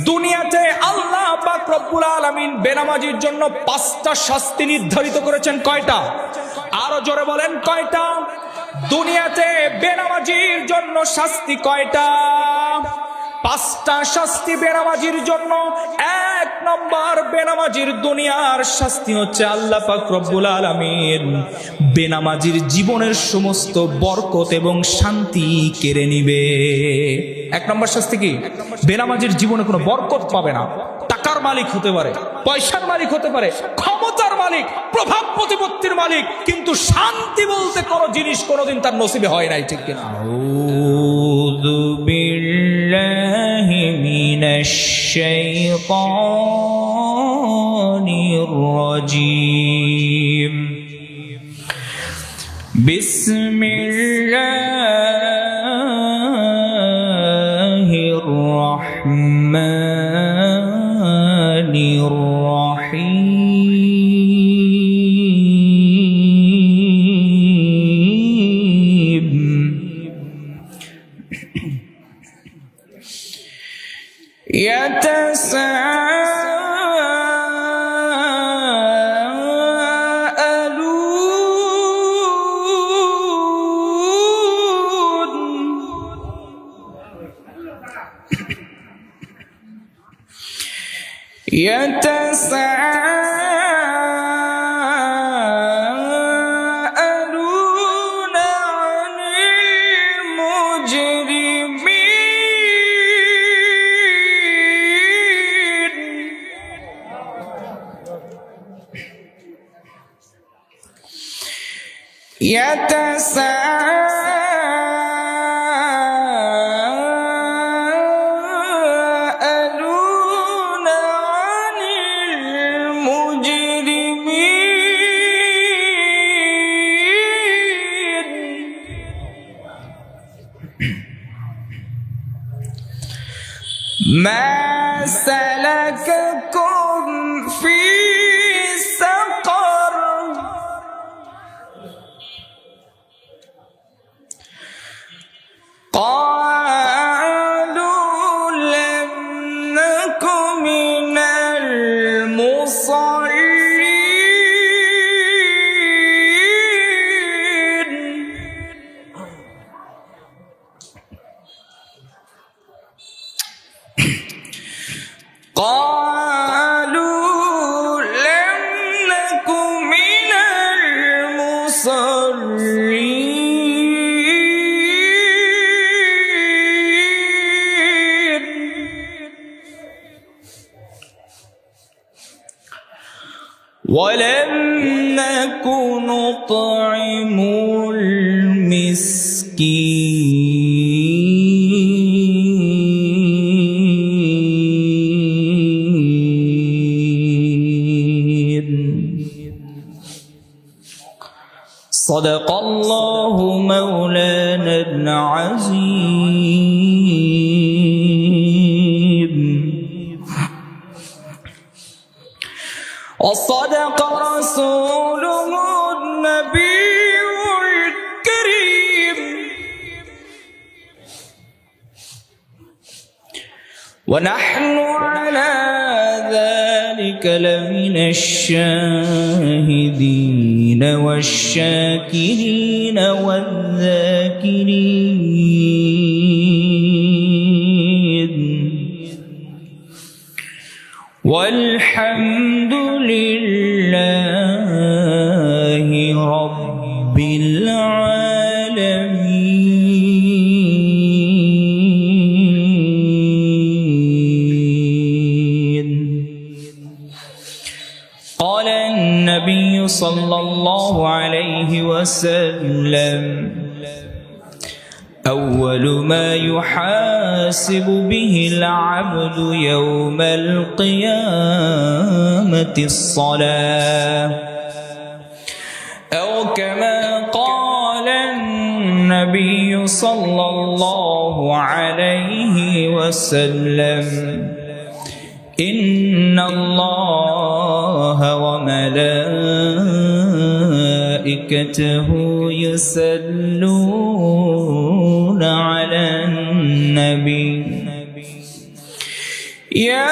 দুনিয়াতে আল্লাহ পাক রব্বুল আলামিন বেনামাজির জন্য 5টা শাস্তি নির্ধারিত করেছেন। কয়টা? আরো জোরে বলেন, কয়টা? দুনিয়াতে বেনামাজির জন্য শাস্তি কয়টা? 5টা শাস্তি বেনামাজির জন্য। 1 নম্বর, বেনামাজির দুনিয়ার শাস্তি হচ্ছে আল্লাহ পাক রব্বুল আলামিন বেনামাজির জীবনের সমস্ত বরকত এবং শান্তি কেড়ে নিবে। 1 নম্বর শাস্তি কি? বেনামাজির জীবনে কোনো বরকত পাবে না। টাকার মালিক হতে পারে, পয়সার মালিক হতে পারে, ক্ষমতার মালিক, প্রভাব প্রতিপত্তির মালিক, কিন্তু শান্তি বলতে কোনো জিনিস কোনোদিন তার নসিবে হয় নাই। ঠিক কিনা? আউযু বিল্লাহি মিনাশ শাইতানির রাজীম। বিসমিল্লাহির রাহমানির রাহিম। يتساءلون عن ما سلككم في سقر قالوا لم نك من المصلين قالوا لم نك من المصلين ولم نك نطعم المسكين صدق الله مولانا العظيم وصدق رسوله النبي الكريم ونحن على ذلك لمن الشاهدين والشاكرين والذاكرين والحمد لله رب العالمين. قال النبي صلى الله عليه وسلم: أول ما يحاسب به العبد يوم القيامة الصلاة، أو كما قال النبي صلى الله عليه وسلم: إن الله وملائكته يصلون على النبي ইয়া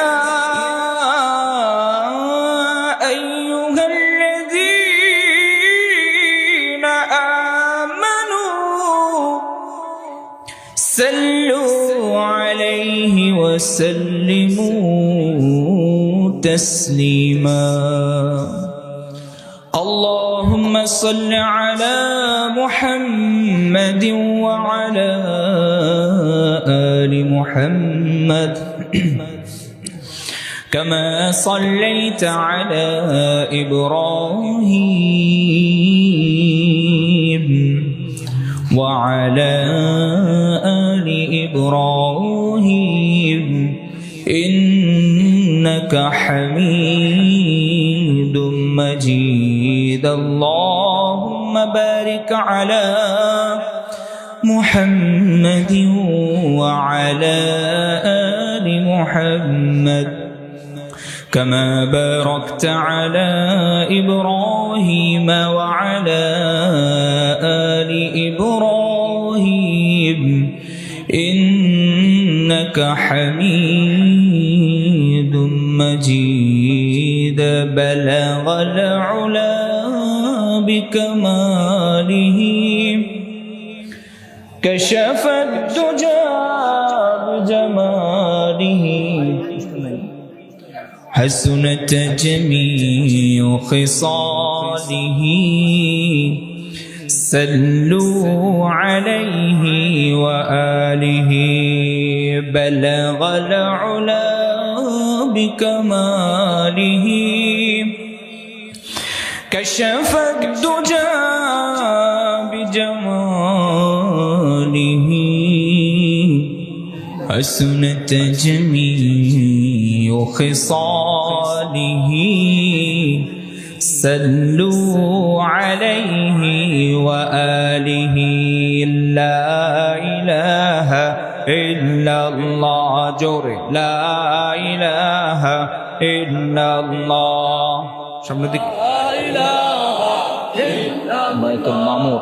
আইয়ুহাল্লাযীনা আমানু সাল্লু আলাইহি ওয়া সাল্লিমু তাসলিমা اللهم صل على محمد وعلى آل محمد كما صليت على إبراهيم وعلى آل إبراهيم إنك حميد مجيد اللهم بارك على محمد وعلى آل محمد كما باركت على إبراهيم وعلى آل إبراهيم إنك حميد مجيد بلغ العلا بكماله كشف الدجى بجماله حسنت جميع خصاله صلوا عليه وآله بلغ العلا بكماله كشف الدجى بجماله حسنت جميع خصاله صلوا عليه وآله لا إله إلا الله جور لا إله إلا الله সামনে দিক বাইতুল মামুর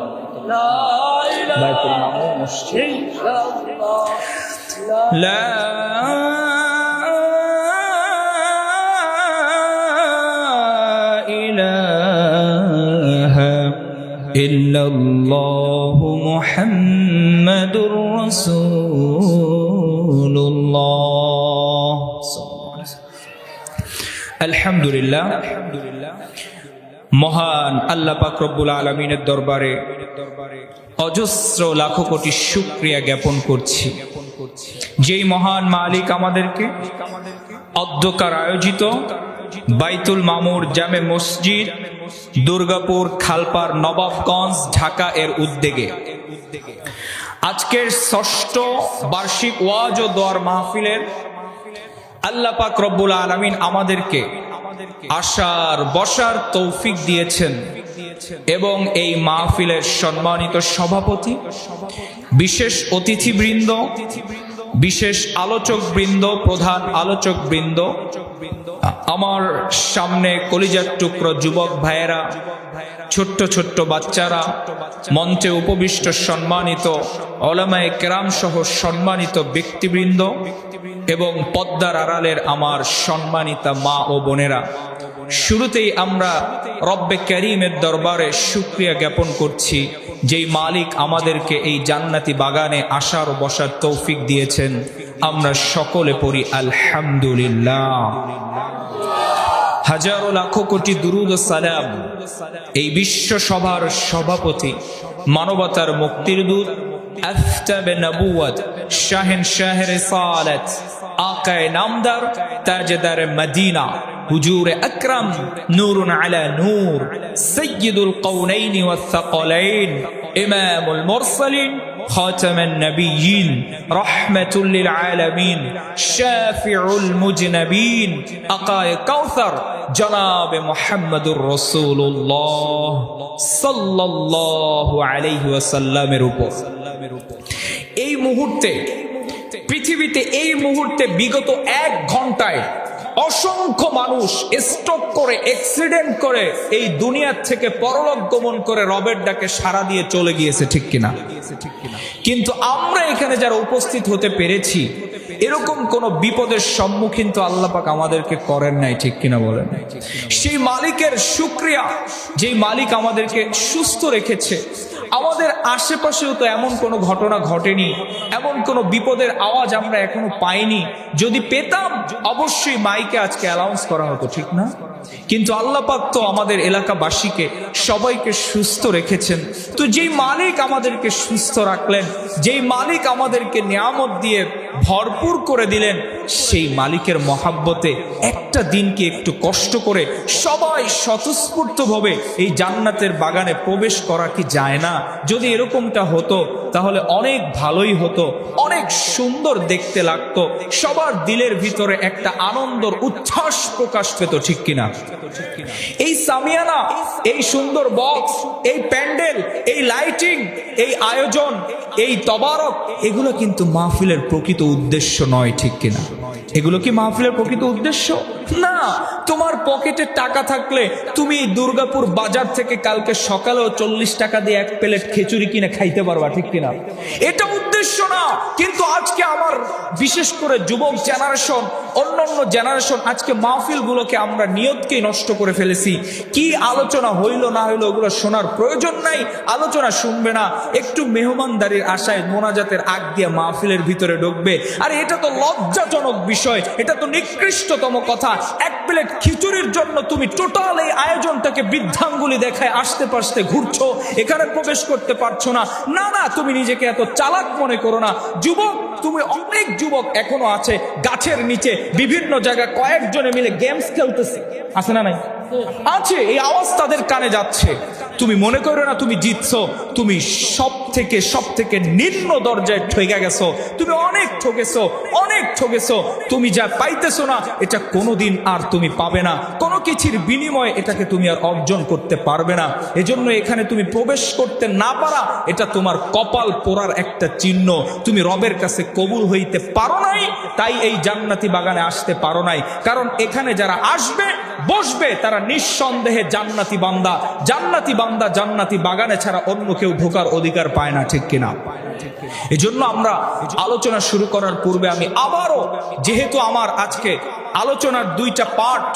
বাইতুল মামুর মসজিদ لا إله إلا الله محمد رسول الله الحمد لله মহান আল্লাহ পাক রব্বুল আলামিনের দরবারে অজস্র লাখো কোটি শুকরিয়া জ্ঞাপন করছি যেই মহান মালিক আমাদেরকে অধ্যকার আয়োজিত বাইতুল মামুর জামে মসজিদ দুর্গাপুর খালপার নবাবগঞ্জ ঢাকা এর উদ্যোগে আজকের ষষ্ঠ বার্ষিক ওয়াজ ও দোয়ার মাহফিলের আল্লাহ পাক রব্বুল আলামিন আমাদেরকে আসার বসার তৌফিক দিয়েছেন এবং এই মাহফিলের সম্মানিত সভাপতি বিশেষ অতিথিবৃন্দ বিশেষ আলোচকবৃন্দ প্রধান আলোচকবৃন্দ আমার সামনে কলিজার টুকরো যুবক ভাইয়েরা ছোট্ট ছোট্ট বাচ্চারা মঞ্চে উপবিষ্ট সম্মানিত উলামায়ে কেরাম সহ সম্মানিত ব্যক্তিবৃন্দ এবং পদ্মার আড়ালের আমার সম্মানিতা মা ও বোনেরা শুরুতেই আমরা রব্বে কারীমের দরবারে শুকরিয়া জ্ঞাপন করছি যেই মালিক আমাদেরকে এই জান্নাতি বাগানে আসার ও বসার তৌফিক দিয়েছেন আমরা সকলে পড়ি আলহামদুলিল্লাহ হাজারো লাখো কোটি দুরুদ ও সালাম এই বিশ্ব সভার সভাপতি মানবতার মুক্তির দূত আফতাব নবুয়ত শাহেনশাহ রিসালাত আকায়ে নামদার তাজদার মদিনা হুজুর আকরাম নূরুন আলা নূর সাইয়্যিদুল কওনাইন ওয়াস সাকালাইন ইমামুল মুরসালিন خاتم النبيين رحمة للعالمين شافع المجنبين أقاي كوثر جناب محمد رسول الله صلى الله عليه وسلم এই মুহূর্তে পৃথিবীতে এই মুহূর্তে বিগত 1 ঘন্টায় অসংখ্য মানুষ স্ট্রোক করে অ্যাক্সিডেন্ট করে এই দুনিয়া থেকে পরলোক গমন করে রবের ডাকে সাড়া দিয়ে চলে গিয়েছে ঠিক কিনা কিন্তু আমরা এখানে যারা উপস্থিত হতে পেরেছি এরকম কোন বিপদের সম্মুখীন তো আল্লাহ পাক আমাদেরকে করেন নাই, ঠিক কিনা বলেন? সেই মালিকের শুকরিয়া, যেই মালিক আমাদেরকে সুস্থ রেখেছে। আমাদের আশেপাশেও তো এমন কোনো ঘটনা ঘটেনি, এমন কোনো বিপদের আওয়াজ আমরা এখনো পাইনি। যদি পেতাম অবশ্যই মাইকে আজকে অ্যানাউন্স করা হতো, ঠিক না? কিন্তু আল্লাহ পাক তো আমাদের এলাকাবাসীকে সবাইকে সুস্থ রেখেছেন। তো যেই মালিক আমাদেরকে সুস্থ রাখলেন, যেই মালিক আমাদেরকে নিয়ামত দিয়ে ভরপুর করে দিলেন, সেই মালিকের মহাব্বতে একটা দিনকে একটু কষ্ট করে সবাই স্বতঃস্ফূর্তভাবে এই জান্নাতের বাগানে প্রবেশ করা কি যায় না? যদি এরকমটা হতো তাহলে অনেক ভালোই হতো, অনেক সুন্দর দেখতে লাগতো, সবার দিলের ভিতরে একটা আনন্দর উচ্ছ্বাস প্রকাশ পেত, ঠিক কিনা? এই সামিয়ানা, এই সুন্দর বক্স, এই প্যান্ডেল, এই লাইটিং, এই আয়োজন, এই তবারক, এগুলো কিন্তু মাহফিলের প্রকৃত উদ্দেশ্য নয়, ঠিক কিনা? এগুলো কি মাহফিলের প্রকৃত উদ্দেশ্য না। তোমার পকেটে টাকা থাকলে তুমি দুর্গাপুর বাজার থেকে কালকে সকালেও 40 টাকা দিয়ে এক প্লেট খিচুড়ি কিনে খাইতে পারবা, ঠিক কিনা? এটা উদ্দেশ্য না। কিন্তু আজকে আমার বিশেষ করে যুবক জেনারেশন, অন্যান্য জেনারেশন, আজকে মাহফিল গুলোকে আমরা নিয়তকেই নষ্ট করে ফেলেছি। কি আলোচনা হইলো না হইলো ওগুলো শোনার প্রয়োজন নাই, আলোচনা শুনবে না, একটু মেহমানদারির আশায় মোনাজাতের আগ দিয়ে মাহফিলের ভিতরে ঢুকবে। আর এটা তো লজ্জাজনক বিষয়, এটা তো নিকৃষ্টতম কথা। এক প্লেট খিচুড়ির জন্য তুমি টোটাল এই আয়োজনটাকে বৃদ্ধাঙ্গুলি দেখায় আসতে পারতে ঘুরছো, এখানে প্রবেশ করতে পারছো না। না না, তুমি নিজেকে এত চালাক মনে করো না। যুবক, তুমি অনেক যুবক এখনো আছে গাছের নিচে বিভিন্ন জায়গায় কয়েকজনে মিলে গেমস খেলতেছে, আছে না নাই? আছে। এই আওয়াজ তাদের কানে যাচ্ছে। তুমি মনে করো না তুমি জিতছো, তুমি সব থেকে নিম্ন দরজায় ঠকে গেছো। তুমি অনেক ঠকেছো, অনেক ঠকেছো। তুমি যা পাইতেছো না এটা কোনোদিন আর তুমি পাবে না। কোনো কিছুর বিনিময়ে এটাকে তুমি আর অর্জন করতে পারবে না। এজন্য এখানে তুমি প্রবেশ করতে না পারা, এটা তোমার কপাল পোড়ার একটা চিহ্ন। তুমি রবের কাছে কবুল হইতে পারো নাই, তাই এই জান্নাতি বাগানে আসতে পারো নাই। কারণ এখানে যারা আসবে বসবে তারা নিঃসন্দেহে জান্নাতি বান্দা, জান্নাতি বান্দা জান্নাতি বাগানে ছাড়া অন্য কেউ ঢোকার অধিকার পায় না, ঠিক কিনা? এজন্য আমরা আলোচনা শুরু করার পূর্বে আমি আবারও, যেহেতু আমার আজকে আলোচনার দুইটা পার্ট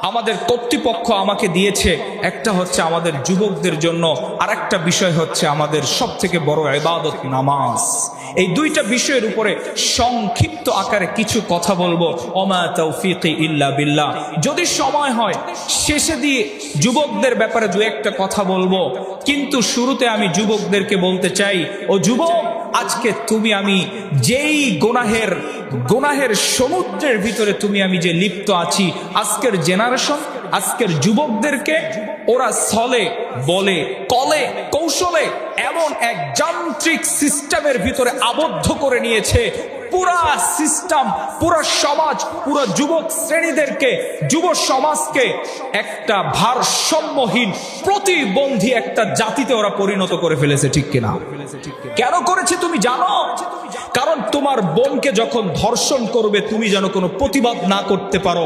আমাদের কর্তৃপক্ষ আমাকে দিয়েছে, একটা হচ্ছে আমাদের যুবকদের জন্য, আর একটা বিষয় হচ্ছে আমাদের সব থেকে বড় ইবাদত নামাজ। এই দুইটা বিষয়ের উপরে সংক্ষিপ্ত আকারে কিছু কথা বলবো। ওমা তৌফিকি ইল্লা বিল্লাহ। যদি সময় হয় শেষে দিয়ে যুবকদের ব্যাপারে দু একটা কথা বলবো, কিন্তু শুরুতে আমি যুবকদেরকে বলতে চাই, ও যুবক, আজকে তুমি আমি যেই গুনাহের সমুদ্রের ভিতরে তুমি আমি যে লিপ্ত আছি, আজকের জেনারেশন, আজকের যুবকদেরকে ওরা ছলে বলে কলে কৌশলে এমন এক যান্ত্রিক সিস্টেমের ভিতরে আবদ্ধ করে নিয়েছে। পুরা সিস্টেম, পুরা সমাজ, পুরো যুবক শ্রেণীদেরকে, যুব সমাজকে একটা ভারসাম্যহীন প্রতিবন্ধী একটা জাতিতে ওরা পরিণত করে ফেলেছে, ঠিক কিনা? কেন করেছে তুমি জানো? কারণ তোমার বোনকে যখন ধর্ষণ করবে তুমি যেন কোনো প্রতিবাদ না করতে পারো,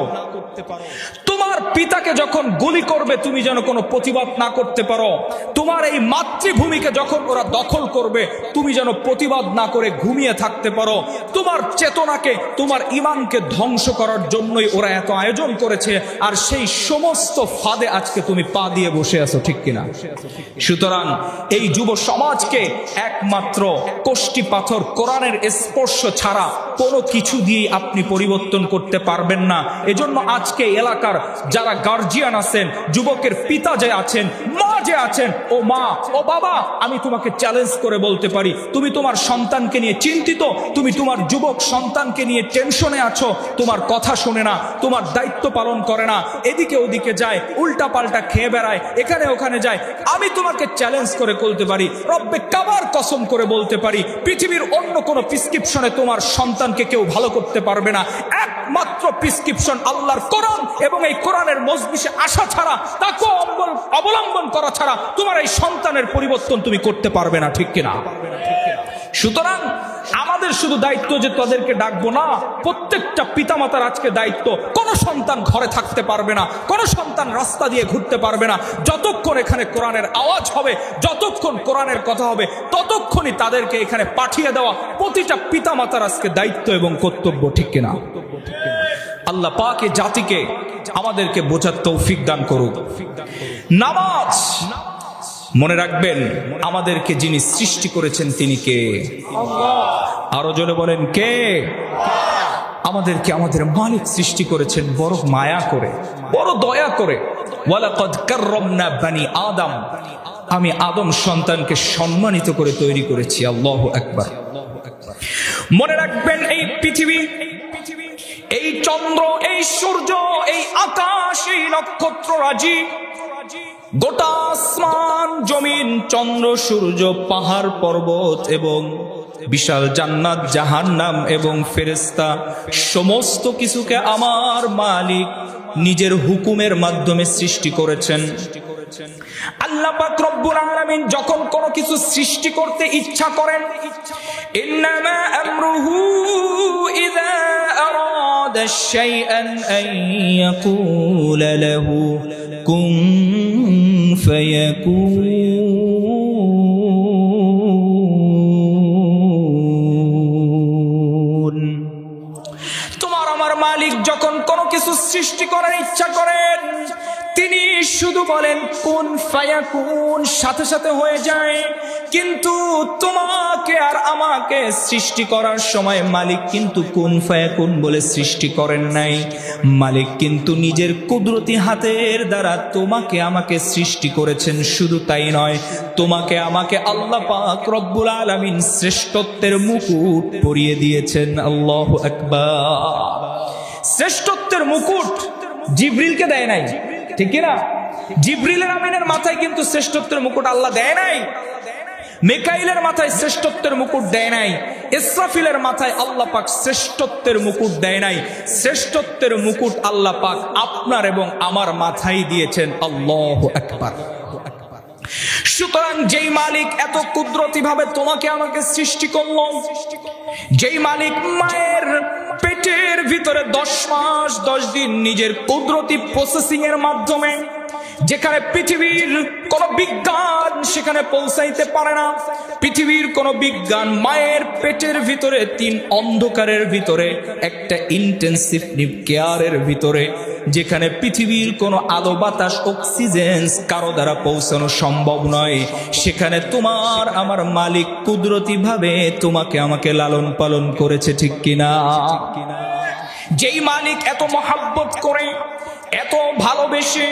তোমার পিতাকে যখন গুলি করবে তুমি যেন কোনো প্রতিবাদ না করতে পারো, তোমার এই মাতৃভূমিকে যখন ওরা দখল করবে তুমি যেন প্রতিবাদ না করে ঘুমিয়ে থাকতে পারো। তোমার চেতনাকে, তোমার ঈমানকে ধ্বংস করার জন্যই ওরা এত আয়োজন করেছে। আর সেই সমস্ত ফাঁদে আজকে তুমি পা দিয়ে বসে আছো, ঠিক কিনা? সুতরাং এই যুব সমাজকে একমাত্র কষ্টি পাথর কোরআনের স্পর্শ ছাড়া কোনো কিছু দিয়ে আপনি পরিবর্তন করতে পারবেন না। এজন্য আজকে এলাকার যারা গার্জিয়ান আছেন, যুবকের পিতা যে আছেন, মা যে আছেন, ও মা, ও বাবা, আমি তোমাকে চ্যালেঞ্জ করে বলতে পারি, তুমি তোমার সন্তানকে নিয়ে চিন্তিত, তুমি তোমার যুবক সন্তানকে নিয়ে টেনশনে আছো, তোমার কথা শোনে না, তোমার দায়িত্ব পালন করে না, এদিকে ওদিকে যায়, উল্টা পাল্টা খেয়ে বেড়ায়, এখানে ওখানে যায়। আমি তোমাকে চ্যালেঞ্জ করে বলতে পারি, রব্বে কাবার কসম করে বলতে পারি, পৃথিবীর অন্য কোনো প্রেসক্রিপশনে তোমার সন্তানকে কেউ ভালো করতে পারবে না। একমাত্র প্রেসক্রিপশন আল্লাহর কোরআন, এবং এই কোরআনের মজলিসে আসা ছাড়া, তাকে অবলম্বন করা ছাড়া তোমার এই সন্তানের পরিবর্তন তুমি করতে পারবে না, ঠিক কিনা? সুতরাং আমাদের আমাদের শুধু দায়িত্ব যে তাদেরকে ডাকবো না, প্রত্যেকটা পিতামাতার আজকে দায়িত্ব। কোন সন্তান ঘরে থাকতে পারবে না, কোন সন্তান রাস্তা দিয়ে ঘুরতে পারবে না, যতক্ষণ এখানে কোরআনের আওয়াজ হবে, যতক্ষণ কোরআনের কথা হবে, ততক্ষণই তাদেরকে এখানে পাঠিয়ে দেওয়া প্রতিটা পিতামাতার আজকে দায়িত্ব এবং কর্তব্য, ঠিক কিনা? আল্লাহ পাক এই জাতিকে আমাদেরকে বোঝার তৌফিক দান করুক। নামাজ, মনে রাখবেন আমাদেরকে যিনি সৃষ্টি করেছেন তিনি কে? আরো জোরে বলেন কে? আমাদেরকে আমাদের মালিক সৃষ্টি করেছেন বড় মায়া করে, বড় দয়া করে। ওয়ালাকাদ কাররামনা বানি আদম, আমি আদম সন্তানকে সম্মানিত করে তৈরি করেছি। আল্লাহু আকবার। মনে রাখবেন এই পৃথিবী, এই চন্দ্র, এই সূর্য, এই আকাশ, এই নক্ষত্র রাজি, গোটা আসমান জমিন, চন্দ্র সূর্য, পাহাড় পর্বত এবং বিশাল জান্নাত জাহান্নাম এবং ফেরেশতা, সমস্ত কিছুকে আমার মালিক নিজের হুকুমের মাধ্যমে সৃষ্টি করেছেন। আল্লাহ পাক রব্বুল আলামিন যখন কোনো কিছু সৃষ্টি করতে ইচ্ছা করেন, ইন্নামা আমরুহু ইযা আরাদা শাইআন আন ইয়াকুলা লাহু কুন ফায়াকুন। তোমার আমার মালিক যখন কোনো কিছু সৃষ্টি করার ইচ্ছা করেন, তিনি শুধু বলেন কুন ফায়াকুন, সাথে সাথে হয়ে যায়। কিন্তু তোমাকে আর আমাকে সৃষ্টি করার সময় মালিক কিন্তু কুন ফায়াকুন বলে সৃষ্টি করেন নাই। মালিক কিন্তু নিজের কুদরতি হাতের দ্বারা তোমাকে আমাকে সৃষ্টি করেছেন। শুধু তাই নয়, তোমাকে আমাকে আল্লাহ পাক রব্বুল আলামিন শ্রেষ্ঠত্বের মুকুট পরিয়ে দিয়েছেন। আল্লাহু আকবার। শ্রেষ্ঠত্বের মুকুট জিবরিলকে দেয় নাই, ঠিক না? জিবরিলের আমিনের মাথায় কিন্তু শ্রেষ্ঠত্বের মুকুট আল্লাহ দেয় নাই। মিকাইলের মাথায় শ্রেষ্ঠত্বের মুকুট দেয় নাই। ইসরাফিলের মাথায় আল্লাহ পাক শ্রেষ্ঠত্বের মুকুট দেয় নাই। শ্রেষ্ঠত্বের মুকুট আল্লাহ পাক আপনার এবং আমার মাথায় দিয়েছেন। আল্লাহু আকবার। সুতরাং যেই মালিক এত কুদরতি ভাবে তোমাকে আমাকে সৃষ্টি করল, যেই মালিক মায়ের পেটের ভিতরে 10 মাস 10 দিন নিজের কুদরতি প্রসেসিং এর মাধ্যমে, যেখানে পৃথিবীর কোন বিজ্ঞান সেখানে পৌঁছাইতে পারে না, পৃথিবীর কোন বিজ্ঞান মায়ের পেটের ভিতরে 3 অন্ধকারের ভিতরে একটা ইন্টেন্সিভ কেয়ারের ভিতরে, যেখানে পৃথিবীর কোন আলো বাতাস অক্সিজেন কারো দ্বারা পৌঁছানো সম্ভব নয়, সেখানে তোমার আমার মালিক কুদরতি ভাবে তোমাকে আমাকে লালন পালন করেছে, ঠিক কিনা? যেই মালিক এত মহাব্বত করে, এত ভালোবেসে,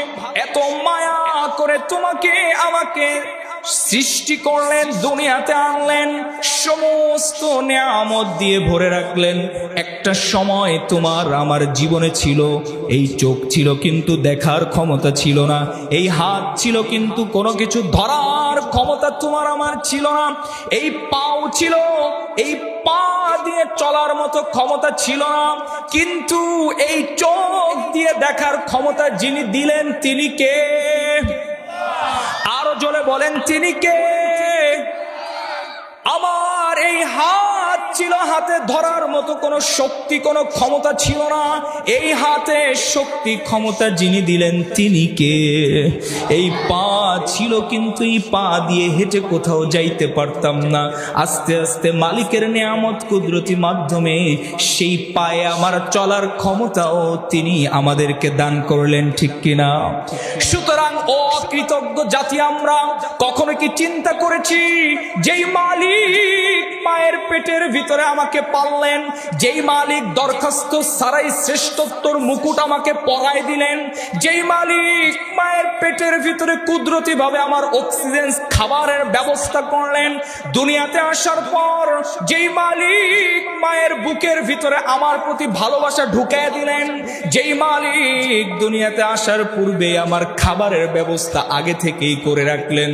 এত মায়া করে তোমাকে আমাকে সৃষ্টি করলেন, দুনিয়াতে আনলেন, সমস্ত নিয়ামত দিয়ে ভরে রাখলেন। একটা সময় তোমার আমার জীবনে ছিল এই চোখ ছিল কিন্তু দেখার ক্ষমতা ছিল না, এই হাত ছিল কিন্তু কোনো কিছু ধরার ক্ষমতা তোমার আমার ছিল না, এই পাও ছিল, এই পা দিয়ে চলার মতো ক্ষমতা ছিল না, কিন্তু এই চোখ দিয়ে দেখার ক্ষমতা যিনি দিলেন তিনি কে? আরো জোরে বলেন তিনি কে? আমার এই হাত ছিল, হাতে ধরার মতো কোনো শক্তি কোনো ক্ষমতা ছিল না, এই হাতে শক্তি ক্ষমতা যিনি দিলেন তিনি কে? এই পা ছিল কিন্তু এই পা দিয়ে হেঁটে কোথাও যাইতে পারতাম না, আস্তে আস্তে মালিকের নিয়ামত কুদরতি মাধ্যমে সেই পায়ে আমার চলার ক্ষমতাও তিনি আমাদেরকে দান করলেন, ঠিক কিনা? সুতরাং অকৃতজ্ঞ জাতি আমরা কখনো কি চিন্তা করেছি যেই মালিক মায়ের পেটের ভিতরে আমাকে পাললেন, যেই মালিক দরখাস্ত ছাড়াই শ্রেষ্ঠত্বর মুকুট আমাকে পরায় দিলেন, যেই মালিক মায়ের পেটের ভিতরে কুদরতি ভাবে আমার অক্সিজেন খাবারের ব্যবস্থা করলেন, দুনিয়াতে আসার পর যেই মালিক মায়ের বুকের ভিতরে আমার প্রতি ভালোবাসা ঢুকায় দিলেন, যেই মালিক দুনিয়াতে আসার পূর্বে আমার খাবারের ব্যবস্থা আগে থেকেই করে রাখলেন,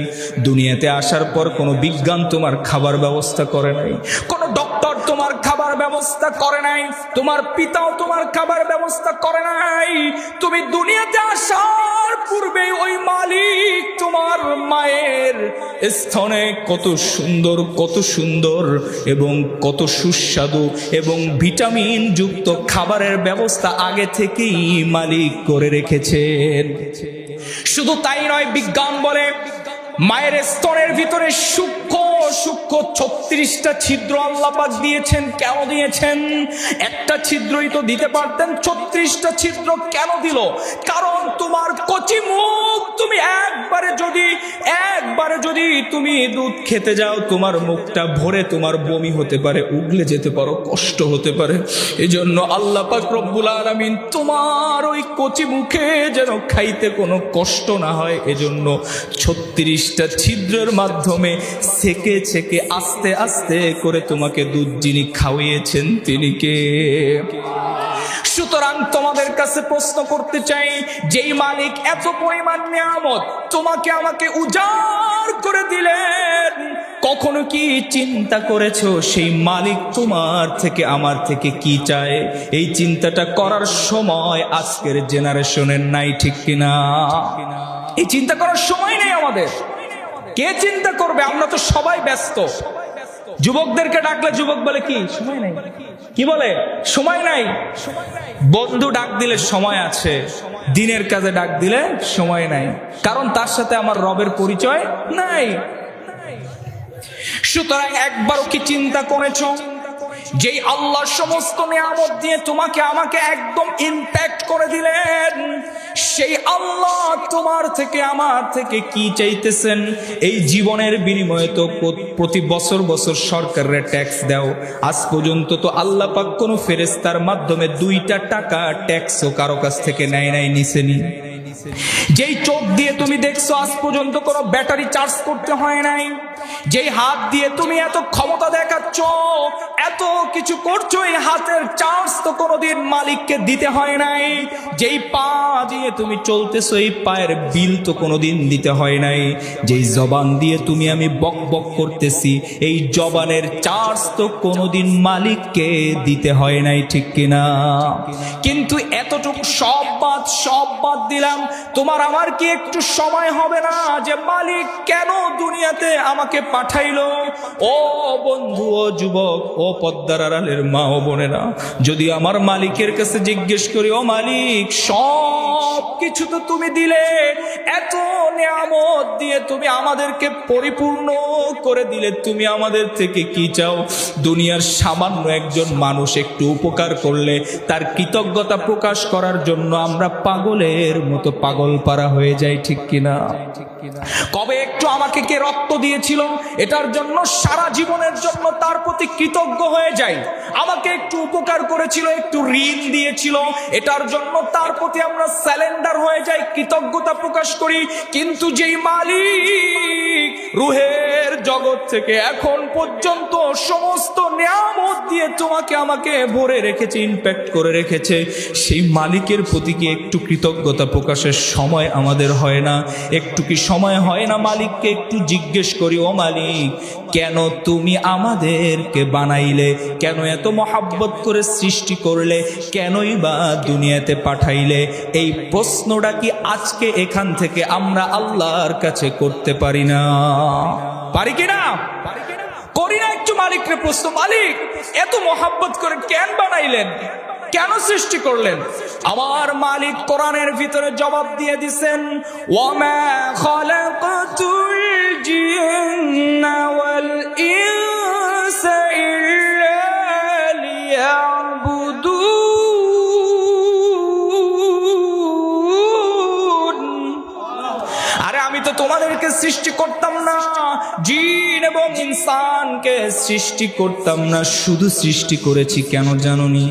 দুনিয়াতে আসার পর কোনো বিজ্ঞান তোমার খাবার ব্যবস্থা করে নাই, কোন ডক্টর তোমার খাবার ব্যবস্থা করে নাই, তোমার পিতাও তোমার খাবার ব্যবস্থা করে নাই, তুমি দুনিয়াতে আসার পূর্বে ওই মালিক তোমার মায়ের স্তনে কত সুন্দর এবং কত সুস্বাদু এবং ভিটামিন যুক্ত খাবারের ব্যবস্থা আগে থেকেই মালিক করে রেখেছেন। শুধু তাই নয়, বিজ্ঞান বলে মায়ের স্তনের ভিতরে সূক্ষ্ম 36টা ছিদ্র আল্লাহ পাক দিয়েছেন। কেন দিয়েছেন? একটা ছিদ্রই তো দিতে পারতেন, 36টা ছিদ্র কেন দিল? কারণ তোমার কচি মুখ, তুমি একবারে যদি তুমি দুধ খেতে যাও, তোমার মুখটা ভরে তোমার বমি হতে পারে, উগলে যেতে পারো, কষ্ট হতে পারে। এজন্য আল্লাহ পাক রব্বুল আলামিন তোমার ওই কচি মুখে যেন খাইতে কোনো কষ্ট না হয়, এজন্য 36টা ছিদ্রের মাধ্যমে ছেকে আস্তে আস্তে করে তোমাকে দুধ যিনি খাওয়িয়েছেন তিনি কে? সুতরাং তোমাদের কাছে প্রশ্ন করতে চাই, যেই মালিক এত পরিমাণ নিয়ামত তোমাকে আমাকে উজাড় করে দিলেন, কখনো কি চিন্তা করেছো সেই মালিক তোমার থেকে আমার থেকে কি চায়? এই চিন্তাটা করার সময় আজকের জেনারেশনের নাই, ঠিক কিনা? এই চিন্তা করার সময় নেই আমাদের। কে চিন্তা করবে? আমরা তো সবাই ব্যস্ত। যুবকদেরকে ডাকলে যুবক বলে কি সময় নাই, কি বলে সময় নাই। বন্ধু ডাক দিলে সময় আছে, দিনের কাজে ডাক দিলে সময় নাই, কারণ তার সাথে আমার রবের পরিচয় নাই। সুতরাং একবারও কি চিন্তা করেছো যেই আল্লাহ সমস্ত নিয়ামত দিয়ে তোমাকে আমাকে একদম ইম্প্যাক্ট করে দিলেন, সেই আল্লাহ তোমার থেকে আমার থেকে কি চাইতেছেন? এই জীবনের বিনিময়ে তো প্রতি বছর সরকারের ট্যাক্স দাও। আজ পর্যন্ত তো আল্লাহ পাক কোনো ফেরেশতার মাধ্যমে 2টা টাকা ট্যাক্সও কারো কাছ থেকে নেয় নাই, নিছেনি। যেই চোখ দিয়ে তুমি দেখছো আজ পর্যন্ত কোনো ব্যাটারি চার্জ করতে হয় নাই। যেই হাত দিয়ে তুমি এত ক্ষমতা দেখাচ্ছ, এত কিছু করছো, এই হাতের চার্জ তো কোনোদিন মালিককে দিতে হয় নাই। যেই পা দিয়ে তুমি চলতেছো, এই পায়ের বিল তো কোনোদিন দিতে হয় নাই। যেই জবান দিয়ে তুমি আমি বক বক করতেছি, এই জবানের চার্জ তো কোনোদিন মালিককে দিতে হয় নাই, ঠিক কিনা? কিন্তু এতটুকু সব বাদ দিলাম, তোমার আমার কি একটু সময় হবে না যে মালিক কেন দুনিয়াতে আমাকে পাঠাইলো? ও বন্ধু, ও যুবক, ও পদ্মার আড়ালের মা ও বোনেরা, যদি আমার মালিকের কাছে জিজ্ঞেস করি, ও মালিক সব কিছু তো তুমি দিলে, এত নিয়ামত দিয়ে তুমি আমাদেরকে পরিপূর্ণ করে দিলে, তুমি আমাদের থেকে কি চাও? দুনিয়ার সামান্য একজন মানুষ একটু উপকার করলে তার কৃতজ্ঞতা প্রকাশ করার জন্য আমরা পাগলের মতো পাগল পারা হয়ে যাই, ঠিক কিনা? কবে একটু আমাকে কে রক্ত দিয়েছিল, এটার জন্য সারা জীবনের জন্য তার প্রতি কৃতজ্ঞ হয়ে যাই। আমাকে একটু উপকার করেছিল, একটু ঋণ দিয়েছিল, এটার জন্য তার প্রতি আমরা স্যালেন্ডার হয়ে যাই, কৃতজ্ঞতা প্রকাশ করি। কিন্তু যেই মালিক রুহের জগৎ থেকে এখন পর্যন্ত সমস্ত নিয়ামত দিয়ে তোমাকে আমাকে ভরে রেখেছে, ইম্প্যাক্ট করে রেখেছে, সেই মালিকের প্রতি কি একটু কৃতজ্ঞতা প্রকাশের সময় আমাদের হয় না? একটু কি সময় হয় না মালিককে একটু জিজ্ঞেস করি, ও মালিক কেন তুমি আমাদেরকে বানাইলে? কেন এত মহাব্বত করে সৃষ্টি করলে? কেনই বা দুনিয়াতে পাঠাইলে? এই প্রশ্নটা কি আজকে এখান থেকে আমরা আল্লাহর কাছে করতে পারি না? পারি কিনা? করি না একটু মালিককে প্রশ্ন, মালিক এত মহাব্বত করে কেন বানাইলেন, কেন সৃষ্টি করলেন? আমার মালিক কোরআনের ভিতরে জবাব দিয়ে দিছেন, ওয়ামা খালাকাতুল জিন্না ওয়াল ইনসা ইল্লা লিয়াবুদুন। আরে আমি তো তোমাদেরকে সৃষ্টি করতাম না, জিন এবং ইনসানকে সৃষ্টি করতাম না, শুধু সৃষ্টি করেছি কেন জানোনি?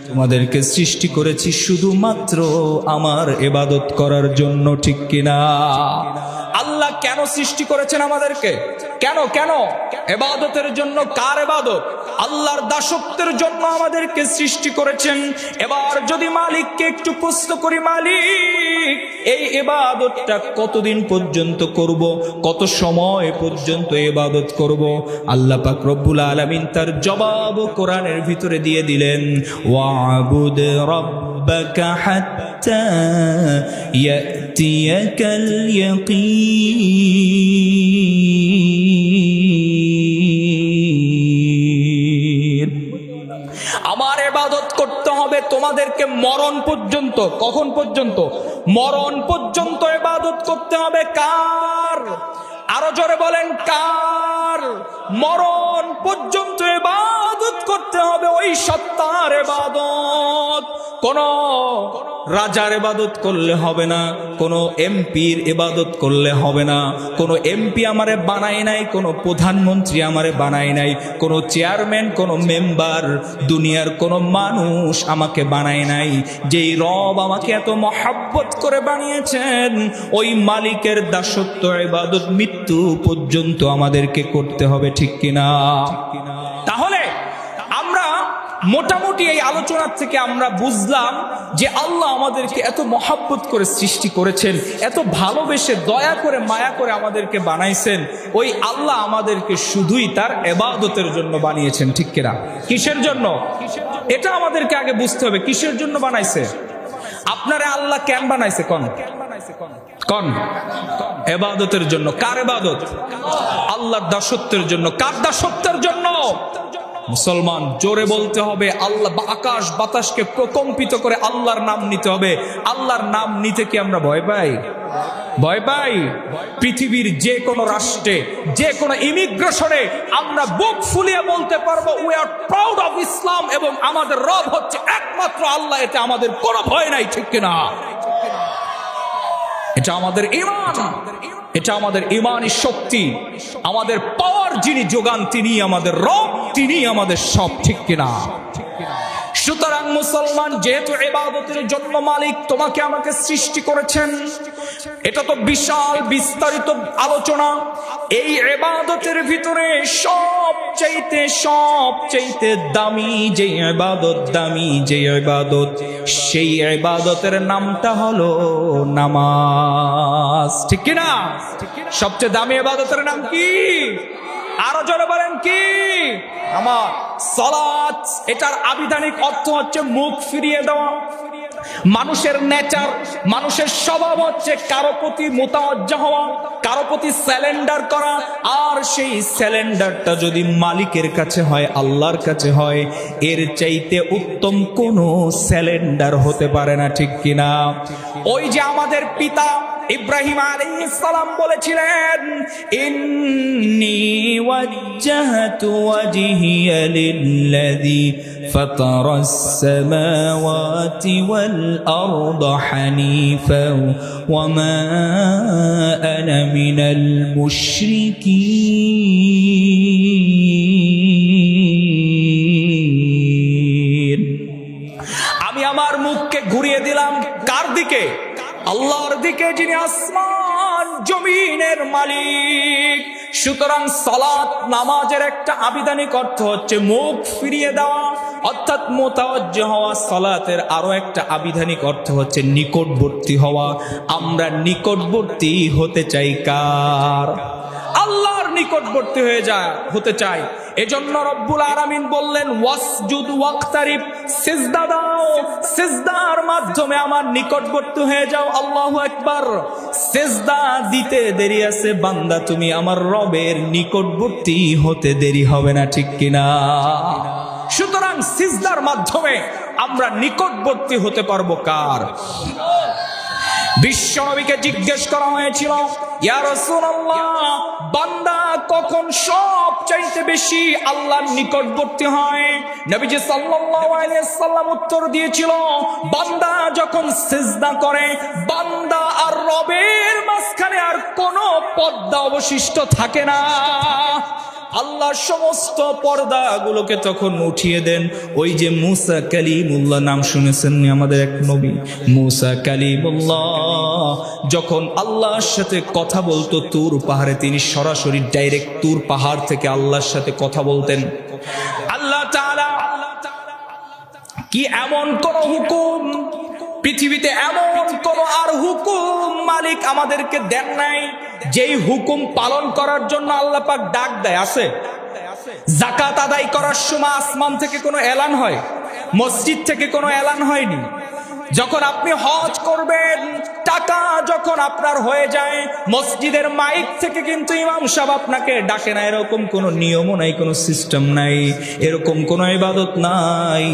তোমাদেরকে সৃষ্টি করেছি শুধুমাত্র আমার ইবাদত করার জন্য, ঠিক কিনা? আল্লাহ কেন সৃষ্টি করেছেন আমাদেরকে? কেন ইবাদতের জন্য। কার ইবাদত? আল্লাহর দাসত্বের জন্য আমাদেরকে সৃষ্টি করেছেন। এবার যদি মালিককে একটু প্রশ্ন করি, মালিক এই ইবাদতটা কতদিন পর্যন্ত করব, কত সময় পর্যন্ত ইবাদত করব? আল্লাহ পাক রব্বুল আলামিন তার জবাব কোরআনের ভিতরে দিয়ে দিলেন, ওয়াবুদ রাব্বাকা হাত্তা ইয়াতিয়াকাল ইয়াকিন। তোমাদেরকে মরণ পর্যন্ত, কখন পর্যন্ত? মরণ পর্যন্ত ইবাদত করতে হবে। কার? আরো জোরে বলেন কার? মরণ পর্যন্ত ইবাদত করতে হবে ওই সত্তার ইবাদত। কোন রাজার ইবাদত করলে হবে না, কোন এমপির ইবাদত করলে হবে না। কোন এমপি আমারে বানায় নাই, কোন প্রধানমন্ত্রী আমারে বানায় নাই, কোন চেয়ারম্যান, কোন মেম্বার, দুনিয়ার কোন মানুষ আমাকে বানায় নাই। যেই রব আমাকে এত মহব্বত করে বানিয়েছেন, ওই মালিকের দাসত্ব ইবাদত মৃত্যু পর্যন্ত আমাদেরকে করতে হবে, ঠিক কিনা? তাহলে আমরা মোটামুটি এই আলোচনার থেকে আমরা বুঝলাম যে আল্লাহ আমাদেরকে এত মহব্বত করে সৃষ্টি করেছেন, এত ভালোবেসে দয়া করে মায়া করে আমাদেরকে বানাইছেন। ওই আল্লাহ আমাদেরকে শুধুই তার ইবাদতের জন্য বানিয়েছেন, ঠিক কিনা? কিসের জন্য? এটা আমাদেরকে আগে বুঝতে হবে, কিসের জন্য বানাইছে? আপনারে আল্লাহ কেন বানাইছে? কোন ইবাদতের জন্য। কার ইবাদত? আল্লাহর দাসত্বের জন্য। কার দাসত্বের জন্য? মুসলমান জোরে বলতে হবে, আল্লাহ। আকাশ বাতাসকে প্রকম্পিত করে আল্লাহর নাম নিতে হবে। আল্লাহর নাম নিতে কি আমরা ভয় পাই? ভয় পাই? পৃথিবীর যে কোনো রাষ্ট্রে, যে কোনো ইমিগ্রেশনে আমরা বুক ফুলিয়ে বলতে পারবো, we are proud of Islam, এবং আমাদের রব হচ্ছে একমাত্র আল্লাহ। এতে আমাদের কোনো ভয় নাই, ঠিক কিনা? এটা আমাদের ঈমান, এটা আমাদের ঈমানি শক্তি। আমাদের পাওয়ার যিনি যোগান, তিনি আমাদের রব, তিনি আমাদের সব, ঠিক কিনা? সুতরাং মুসলমান, যেহেতু ইবাদতের জন্য মালিক তোমাকে আমাকে সৃষ্টি করেছেন, এটা তো বিশাল বিস্তারিত আলোচনা। এই ইবাদতের ভিতরে সবচাইতে দামি যে ইবাদত, সেই ইবাদতের নামটা হলো নামাজ, ঠিক কিনা? সবচেয়ে দামি ইবাদতের নাম কি? আরো জোরে বলেন কি? নামাজ। সালাত, এটার আবিধানিক অর্থ হচ্ছে মুখ ফিরিয়ে দেওয়া। মানুষের নেচার, মানুষের স্বভাব হচ্ছে কারো প্রতি মুতাওয়াজ্জা হওয়া, কারো প্রতি স্যালেন্ডার করা। আর সেই স্যালেন্ডারটা যদি মালিকের কাছে হয়, আল্লাহর কাছে হয়, এর চাইতে উত্তম কোনো স্যালেন্ডার হতে পারে না, ঠিক কিনা? ওই যে আমাদের পিতা ইব্রাহিম আলাইহিস সালাম বলেছিলেন, ইন্নী ওয়াজ্জাহতু ওয়াজহিয়া লিল্লাযী ফাতারাস সামাওয়াতি ওয়াল আরদা হানিফাও ওয়া মা আনা মিনাল মুশরিকিন। আমি আমার মুখকে ঘুরিয়ে দিলাম কার দিকে? আল্লাহর দিকে, যিনি আসমান জমিনের মালিক। সুতরাং সালাত, নামাজের একটা আবিধানিক অর্থ হচ্ছে মুখ ফিরিয়ে দেওয়া, অর্থাৎ মুতাওয়াজ্জিহ হওয়া। সালাতের আরো একটা আবিধানিক অর্থ হচ্ছে নিকটবর্তী হওয়া। আমরা নিকটবর্তী হতে চাই কার? আল্লাহর নিকটবর্তী হতে চাই। এজন্য রব্বুল আলামিন বললেন, ওয়াসজুদ ওয়াক্তারিব, সিজদা দাও, সিজদার মাধ্যমে আমার নিকটবর্তী হয়ে যাও। আল্লাহু আকবার। সিজদা দিতে দেরি আছে বান্দা, তুমি আমার রবের নিকটবর্তী হতে দেরি হবে না, ঠিক কিনা? সুতরাং সিজদার মাধ্যমে আমরা নিকটবর্তী হতে পারবো কার? বিশ্বনবীকে জিজ্ঞেস করা হয়েছিল, ইয়া রাসূলুল্লাহ, বান্দা কখন সবচাইতে বেশি আল্লাহর নিকটবর্তী হয়? নবীজি সাল্লাল্লাহু আলাইহি ওয়াসাল্লাম উত্তর দিয়েছিল, বান্দা যখন সিজদা করে, বান্দা আর রবের মাঝখানে আর কোনো পর্দা অবশিষ্ট থাকে না। আল্লাহ সমস্ত পর্দাগুলোকে তখন উঠিয়ে দেন। ওই যে মুসা কালিমুল্লাহ, নাম শুনেছেন আমাদের এক নবী মুসা কালিমুল্লাহ, যখন আল্লাহর সাথে কথা বলতো তুর পাহাড়ে, তিনি সরাসরি ডাইরেক্ট তুর পাহাড় থেকে আল্লাহর সাথে কথা বলতেন। আল্লাহ তাআলা কি এমন কোন হুকুম পৃথিবীতে, এমন কোন আর হুকুম মালিক আমাদেরকে দেন নাই যেই হুকুম পালন করার জন্য আল্লাহ পাক ডাক দেয়? আছে? যাকাত আদায় করার সময় আসমান থেকে কোনো এলান হয়? মসজিদ থেকে কোনো এলান হয়নি? যখন আপনি হজ করবেন, টাকা যখন আপনার হয়ে যায়, মসজিদের মাইক থেকে কিন্তু ইমাম সাহেব আপনাকে ডাকে না, এরকম কোনো নিয়মও নাই, কোনো সিস্টেম নাই, এরকম কোনো ইবাদত নাই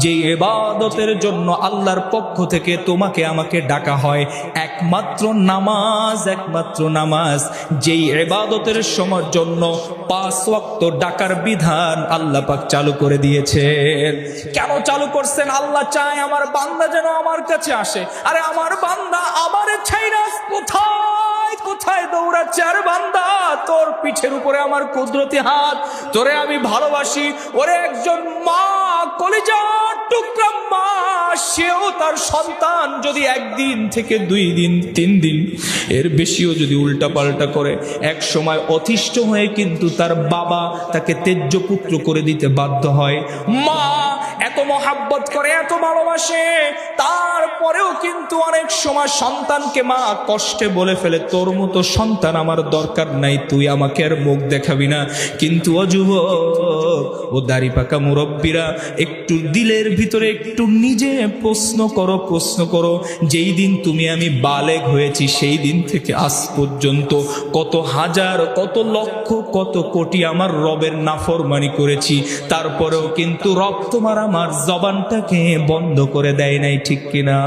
যে ইবাদতের জন্য আল্লাহর পক্ষ থেকে তোমাকে আমাকে ডাকা হয়। একমাত্র নামাজ, একমাত্র নামাজ, যেই ইবাদতের সময়ের জন্য 5 ওয়াক্ত ডাকার বিধান আল্লাহ পাক চালু করে দিয়েছেন। কেন চালু করছেন? আল্লাহ চায় আমার বান্দা যেন আমার কাছে আসে। আরে আমার বান্দা আমারে ছাইরা কোথায় কোথায় দৌড়াচ্ছে। আর বান্দা, তোর পিঠের উপরে আমার কুদরতি হাত, তোরে আমি ভালোবাসি। ওরে একজন মা, কলিজার টুকরা মা, সেও তার সন্তান যদি 1 দিন থেকে 2 দিন 3 দিন এর বেশিও যদি উল্টা পাল্টা করে, এক সময় অতিষ্ঠ হয়ে কিন্তু তার বাবা তাকে তেজ্য পুত্র করে দিতে বাধ্য হয়। মা এত মহাব্বত করে, এত ভালোবাসে, তারপরেও কিন্তু অনেক সময় সন্তানকে মা কষ্টে বলে ফেলে, তোর মতো সন্তান আমার দরকার নাই, তুই আমাকে আর মুখ দেখাবি না। কিন্তু ও যুবক, ও দাড়ি পাকা মুরব্বীরা, একটু দিলের ভিতরে একটু নিজে প্রশ্ন করো, প্রশ্ন করো। যেই দিন তুমি আমি বালেগ হয়েছি, সেই দিন থেকে আজ পর্যন্ত কত হাজার, কত লক্ষ, কত কোটি আমার রবের নাফরমানি করেছি, তারপরেও কিন্তু রব তোমার আমার জবানটাকে বন্ধ করে দেয় নাই, ঠিক কিনা?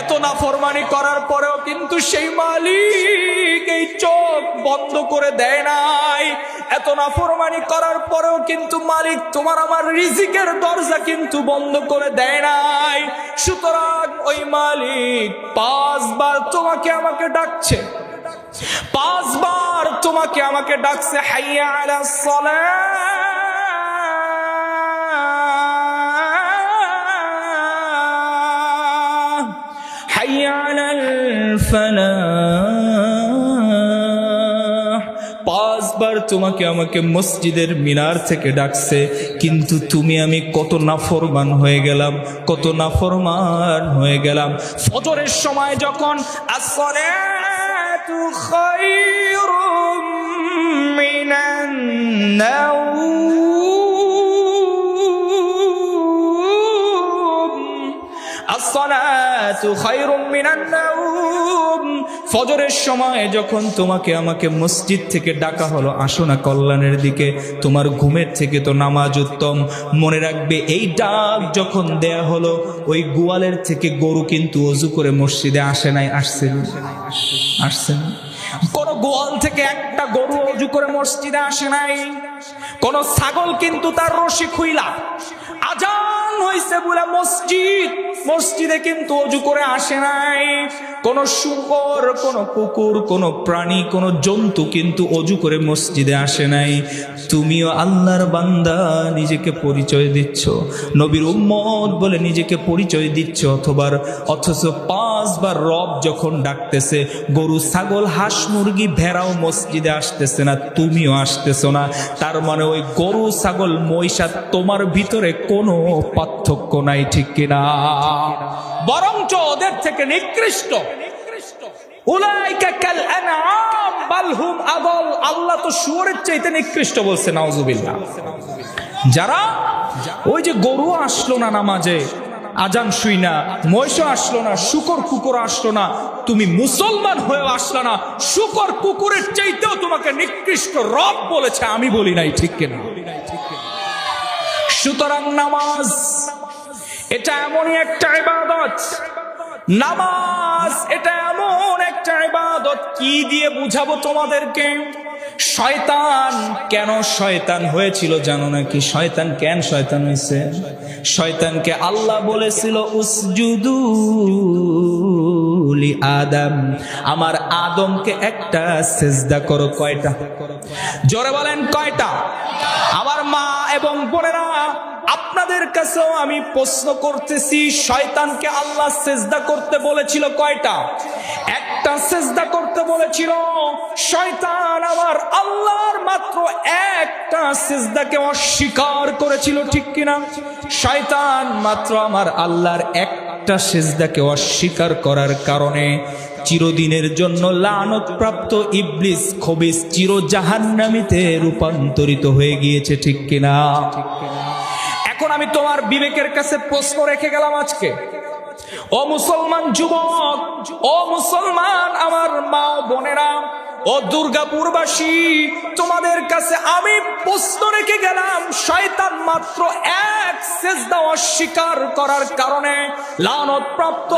এত নাফরমানি করার পরেও কিন্তু সেই মালিক এই চোখ বন্ধ করে দেয় নাই। এত নাফরমানি করার পরেও কিন্তু মালিক তোমার আমার রিজিকের দরজা কিন্তু বন্ধ করে দেয় নাই। সুতরাং ওই মালিক 5 বার তোমাকে আমাকে ডাকছে, 5 বার তোমাকে আমাকে ডাকছে, হাইয়া আলাস সালাহ, হাইয়া আলাল ফালাহ। 5 বার তোমাকে আমাকে মসজিদের মিনার থেকে ডাকছে, কিন্তু তুমি আমি কত নাফরমান হয়ে গেলাম, কত নাফরমান হয়ে গেলাম। ফজরের সময় যখন আসসালাতু খায়রুম মিনান নাওম, আসসালাতু খায়রুম মিনান নাওম, ফজরের সময় যখন তোমাকে আমাকে মসজিদ থেকে ডাকা হলো, আসো না কল্যাণের দিকে, তোমার ঘুমের থেকে তো নামাজ উত্তম। মনে রাখবে, এই ডাক যখন দেয়া হলো, ওই গোয়ালের থেকে গরু কিন্তু ওযু করে মসজিদে আসে নাই, আসছেন? আসছেন? কোন গোয়াল থেকে একটা গরু ওযু করে মসজিদে আসে নাই। কোন ছাগল কিন্তু তার রশি খুইলা আজান হইছে বলে মসজিদে কিন্তু ওযু করে আসে নাই। কোন শুকর, কোন কুকুর, কোন প্রাণী, কোন জন্তু কিন্তু ওযু করে মসজিদে আসে নাই। তুমিও আল্লাহর বান্দা নিজেকে পরিচয় দিচ্ছ, নবীর উম্মত বলে নিজেকে পরিচয় দিচ্ছ, অথচ 5 বার রব যখন ডাকতেছে, গরু, ছাগল, হাঁস, মুরগি, ভেড়াও মসজিদে আসতেছে না, তুমিও আসতেছো না। তার মানে ওই গরু, ছাগল, মহিষ তোমার ভিতরে কোনো পার্থক্য নাই, ঠিক কিনা? বরঞ্চ ওদের থেকে নিকৃষ্ট। উলাইকা কাল আনআম বাল হুম আদল। আল্লাহ তো শুয়োরের চাইতে নিকৃষ্ট বলছে, নাউজুবিল্লাহ। যারা ওই যে গরু আসলো না নামাজে, আজান শুই না, মহিষ আসলো না, শুকর কুকুর আসলো না, তুমি মুসলমান হয়ে আসলো না, শুকর কুকুরের চাইতেও তোমাকে নিকৃষ্ট রব বলেছে, আমি বলি নাই, ঠিক কিনা? সুতরাং নামাজ এটা এমনই একটা ইবাদত, নামাজ এটা এমন একটা ইবাদত, কি দিয়ে বুঝাবো তোমাদেরকে? শয়তান কেন শয়তান হয়েছিল জানো নাকি? শয়তান কেন শয়তান হয়েছে? শয়তানকে আল্লাহ বলেছিল, উসজুদু লি আদম, আমার আদমকে একটা সিজদা করো। কয়টা? জোরে বলেন, কয়টা? আমার মা এবং বোনেরা, আপনাদের কাছেও আমি প্রশ্ন করতেছি, শয়তানকে আল্লাহ সিজদা করতে বলেছিল কয়টা? একটা সিজদা করতে বলেছিল। শয়তান আমার আল্লাহর মাত্র একটা সিজদাকে অস্বীকার করেছিল, ঠিক কিনা? শয়তান মাত্র আমার আল্লাহর একটা সিজদাকে অস্বীকার করার কারণে চিরদিনের জন্য লানত-প্রাপ্ত ইবলিস, খবিস, চির জাহান্নামীতে রূপান্তরিত হয়ে গিয়েছে, ঠিক কিনা? এখন আমি তোমার বিবেকের কাছে প্রশ্ন রেখে গেলাম আজকে, ও মুসলমান যুবক, ও মুসলমান আমার মা ও বোনেরা, ও দুর্গাপুরবাসী, তোমাদের কাছে আমি প্রশ্ন রেখে গেলাম। শয়তান মাত্র এক সিজদা অস্বীকার করার কারণে লানতপ্রাপ্ত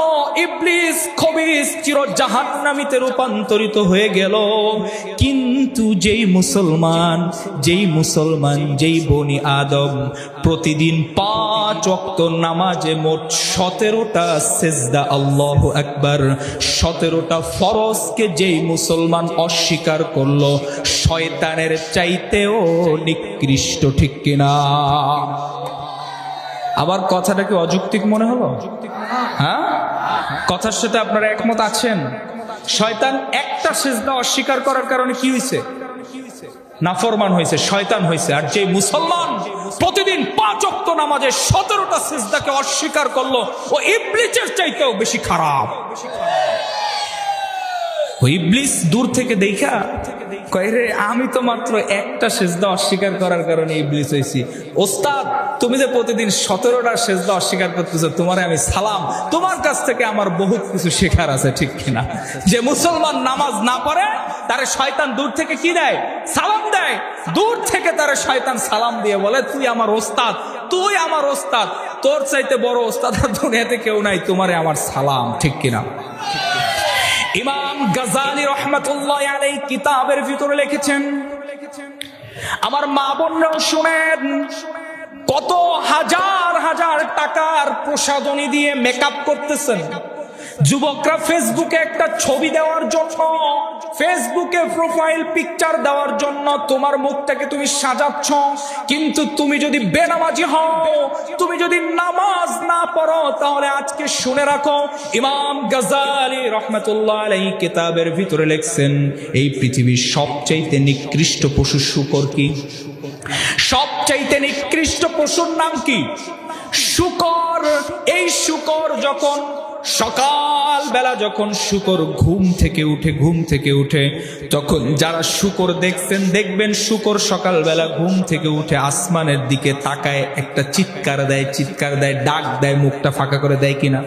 ইবলিস খবিস চির জাহান্নামীতে রূপান্তরিত হয়ে গেল। কিন্তু যেই মুসলমান যেই বনি আদম প্রতিদিন 5 ওয়াক্ত নামাজে মোট 17টা সিজদা, আল্লাহু আকবার, 17টা ফরজকে যেই মুসলমান অস্বীকার করলো, শয়তানের চাইতেও নিকৃষ্ট, ঠিক কিনা? আবার কথাটা কি অযৌক্তিক মনে হলো? হ্যাঁ, কথার সাথে আপনারা একমত আছেন? শয়তান একটা সিজদা অস্বীকার করার কারণে কি হয়েছে? নাফরমান হয়েছে, শয়তান হয়েছে। আর যে মুসলমান প্রতিদিন 5 ওয়াক্ত নামাজে 17টা সিজদাকে অস্বীকার করলো, ও ইবলিসের চাইতেও বেশি খারাপ। ওই ইবলিস দূর থেকে দেখা কয়, রে আমি তো মাত্র একটা সিজদা অস্বীকার করার কারণে ইবলিস হয়েছি। ওস্তাদ, তুমি যে প্রতিদিন 17টা সিজদা অস্বীকার করতেছো, তোমারে আমি সালাম, তোমার কাছ থেকে আমার বহুত কিছু শেখার আছে, ঠিক কিনা? যে মুসলমান নামাজ না পড়ে তারে শয়তান দূর থেকে কি দেয়? সালাম দেয়। দূর থেকে তারে শয়তান সালাম দিয়ে বলে, তুই আমার ওস্তাদ, তুই আমার ওস্তাদ, তোর চাইতে বড় ওস্তাদ আর দুনিয়াতে কেউ নাই, তোমারে আমার সালাম, ঠিক কিনা? ইমাম গাজালি রহমাতুল্লাহ আলাইহি কিতাবের ভিতরে লিখেছেন, আমার মা বোনরাও শুনেন, কত হাজার হাজার টাকার প্রসাধনী দিয়ে মেকআপ করতেছেন যুবকরা ফেসবুকে একটা ছবি দেওয়ার জন্য, ফেসবুকে প্রোফাইল পিকচার দেওয়ার জন্য তোমার মুখটাকে তুমি সাজাচ্ছ। কিন্তু তুমি যদি বেনামাজি হও, তুমি যদি নামাজ না পড়ো, তাহলে আজকে শুনে রাখো, ইমাম গাজালি রহমাতুল্লাহ আলাইহি কিতাবের ভিতরে লিখছেন, এই পৃথিবীর সবচাইতে নিকৃষ্ট পশু শূকর কি? সবচাইতে নিকৃষ্ট পশুর নাম কি? শূকর। এই শূকর যখন সকাল বেলা, যখন শূকর ঘুম থেকে উঠে, তখন যারা শূকর দেখছেন দেখবেন, শূকর সকালবেলা ঘুম থেকে উঠে আসমানের দিকে তাকায়, একটা চিৎকার দেয়, ডাক দেয়, মুখটা ফাঁকা করে দেয় কিনা?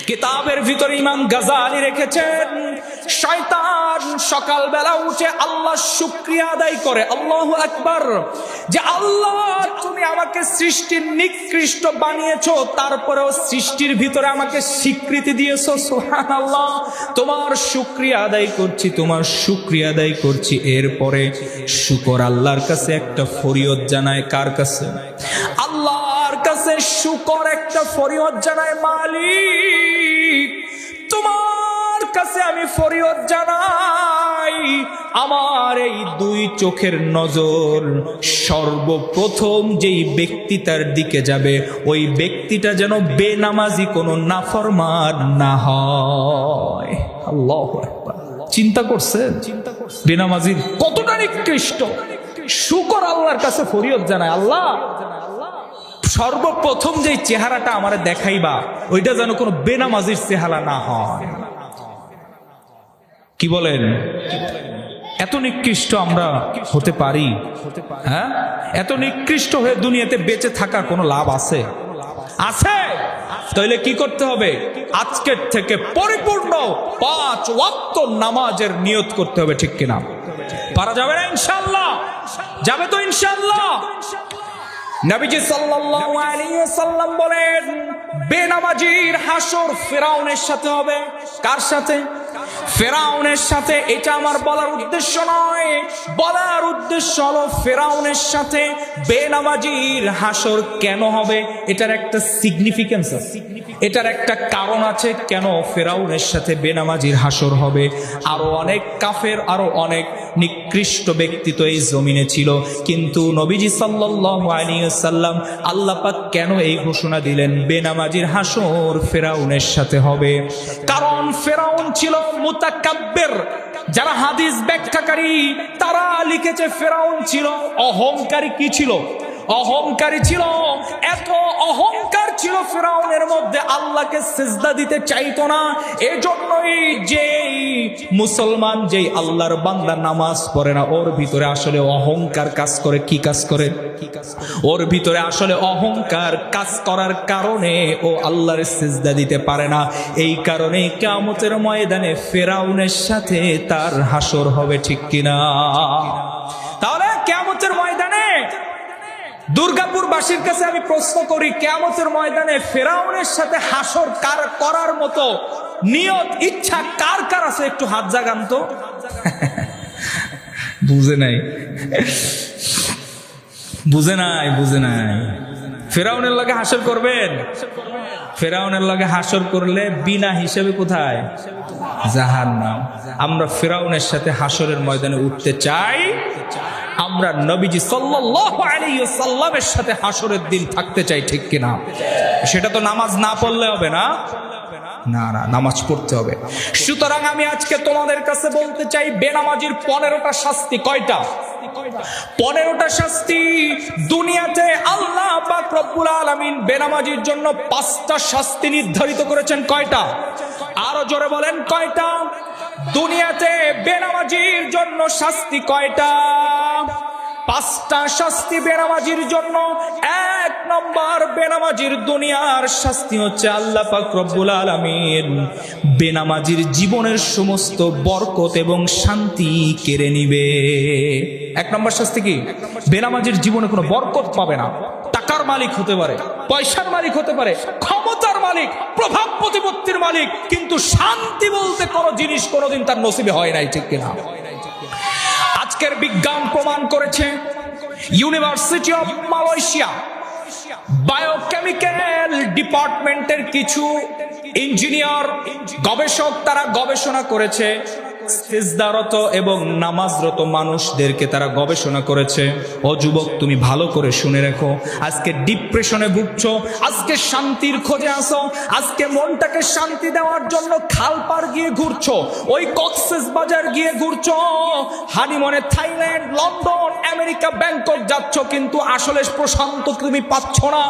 কিতাবের ভিতরে ইমাম গাজালি রেখেছেন, শয়তান সকালবেলা উঠে আল্লাহ শুকরিয়া আদায় করে, আল্লাহু আকবার, যে আল্লাহ তুমি আমাকে সৃষ্টির নিকৃষ্ট বানিয়েছো, তারপরেও সৃষ্টির ভিতরে আমাকে স্বীকৃতি দিয়েছো, সুবহানাল্লাহ, তোমার শুকরিয়া আদায় করছি। এরপরে শুকর আল্লাহর কাছে একটা ফরিয়াদ জানায়। কার কাছে? আল্লাহর কাছে শুকর একটা ফরিয়াদ জানায়, মালিক তোমার কাছে আমি ফরিয়াদ জানাই, আমার এই 2 চোখের নজর সর্বপ্রথম যেই ব্যক্তি তার দিকে যাবে, ওই ব্যক্তিটা যেন বেনামাজি কোনো নাফরমান না হয়। আল্লাহু আকবার। চিন্তা করছেন বেনামাজির কতটা নিকৃষ্ট? শুকর আল্লাহর কাছে ফরিয়াদ জানায়, আল্লাহ সর্বপ্রথম যে চেহারাটা আমারে দেখাইবা, ওইটা যেন কোনো বেনামাজির চেহারা না হয়। কি বলেন? এত নিকৃষ্ট আমরা হতে পারি? হ্যাঁ, এত নিকৃষ্ট হয়ে দুনিয়াতে বেঁচে থাকার কোনো লাভ আছে? তাহলে কি করতে হবে? আজকের থেকে পরিপূর্ণ 5 ওয়াক্ত নামাজের নিয়ত করতে হবে, ঠিক কিনা? পারা যাবে না ইনশাআল্লাহ? যাবে তো ইনশাআল্লাহ? নবীজি সাল্লাল্লাহু আলাইহি ওয়াসাল্লাম বলেন, বেনামাজির হাসর ফিরাউনের সাথে হবে। কার সাথে? ফেরাউনের সাথে। এটা আমার বলার উদ্দেশ্য নয়, বলার উদ্দেশ্য হলো ফেরাউনের সাথে বেনামাজির হাসর কেন হবে, এটার একটা সিগনিফিকেন্স আছে, এটার একটা কারণ আছে কেন ফেরাউনের সাথে বেনামাজির হাসর হবে। আরো অনেক কাফের, আরো অনেক নিকৃষ্ট ব্যক্তি তো এই জমিনে ছিল, কিন্তু নবীজি সাল্লাল্লাহু আলাইহি ওয়াসাল্লাম আল্লাহ পাক কেন এই ঘোষণা দিলেন বেনামাজির হাসর ফেরাউনের সাথে হবে? কারণ ফেরাউন ছিল মুতাকাব্বির। যারা হাদিস ব্যাখ্যাকারী তারা লিখেছে ফেরাউন ছিল অহংকারী। কি ছিল? অহংকারী ছিল। এত অহংকার ছিল ফিরাউনের মধ্যে, আল্লাহকে সিজদা দিতে চাইতো না। এজন্যই যেই মুসলমান, যেই আল্লাহর বান্দা নামাজ পড়ে না, ওর ভিতরে আসলে অহংকার কাজ করে। কি কাজ করে? ওর ভিতরে আসলে অহংকার কাজ করার কারণে ও আল্লাহর সিজদা দিতে পারে না। এই কারণে কিয়ামতের ময়দানে ফিরাউনের সাথে তার হাসর হবে, ঠিক কিনা? তাহলে কিয়ামতের ময়দানে দুর্গাপুরবাসীর কাছে আমি প্রশ্ন করি, কিয়ামতের ময়দানে ফিরাউনের সাথে হাসর করার মতো নিয়ত, ইচ্ছা কার কার আছে? একটু হাত জাগান তো। বুঝে নাই, বুঝে নাই, বুঝে নাই। ফিরাউনের লগে হাসর করবেন? ফিরাউনের লগে হাসর করলে বিনা হিসেবে কোথায়? জাহান্নাম। আমরা ফিরাউনের সাথে হাসরের ময়দানে উঠতে চাই। আমরা নবীজি সাল্লাল্লাহু আলাইহি ওয়াসাল্লামের সাথে হাসরের দিন থাকতে চাই, ঠিক কিনা? সেটা তো নামাজ না পড়লে হবে না, না না, নামাজ পড়তে হবে। সুতরাং আমি আজকে তোমাদের কাছে বলতে চাই, বেনামাজির 15টা শাস্তি। কয়টা? 15টা শাস্তি। দুনিয়াতে আল্লাহ পাক রব্বুল আলামিন বেনামাজির জন্য 5টা শাস্তি নির্ধারিত করেছেন। কয়টা? আরো জোরে বলেন, কয়টা? দুনিয়াতে বেনামাজির জন্য শাস্তি কয়টা? 5টা শাস্তি বেনামাজির জন্য। 1 নম্বর, বেনামাজির দুনিয়ার শাস্তি হচ্ছে আল্লাহ পাক রব্বুল আলামিন বেনামাজির জীবনের সমস্ত বরকত এবং শান্তি কেড়ে নিবে। 1 নম্বর শাস্তি কি? বেনামাজির জীবনে কোনো বরকত পাবে না। টাকার মালিক হতে পারে, পয়সার মালিক হতে পারে, ক্ষমতার মালিক, প্রভাব প্রতিপত্তির মালিক, কিন্তু শান্তি বলতে কোনো জিনিস কোনোদিন তার নসিবে হয় নাই, ঠিক কিনা? আজকের বিজ্ঞান প্রমাণ করেছে, ইউনিভার্সিটি অফ মালয়েশিয়া বায়োকেমিক্যাল ডিপার্টমেন্টের কিছু ইঞ্জিনিয়ার, গবেষক, তারা গবেষণা করেছে সিজদারত এবং নামাজরত মানুষদেরকে তারা গবেষণা করেছে। ও যুবক, তুমি ভালো করে শুনে রাখো, আজকে ডিপ্রেশনে ভুগছো, আজকে শান্তির খোঁজে আসো, আজকে মনটাকে শান্তি দেওয়ার জন্য খালপাড় গিয়ে ঘুরছো, ওই কক্সবাজার গিয়ে ঘুরছো, হানিমুনে থাইল্যান্ড, লন্ডন, আমেরিকা, ব্যাংকক যাচ্ছ, কিন্তু আসলে প্রশান্ত তুমি পাচ্ছ না।